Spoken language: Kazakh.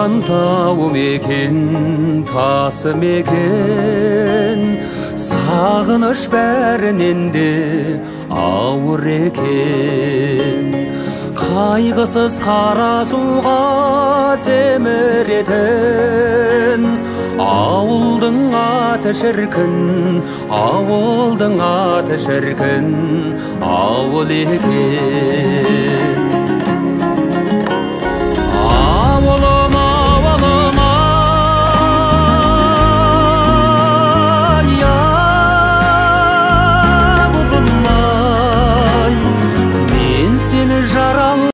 туған тауым екен, тасым екен, сағыныш бәрінен де ауыр екен. Қайғысыз қара суға семіретін, ауылдың аты шіркін, ауылдың аты шіркін, ауыл екен.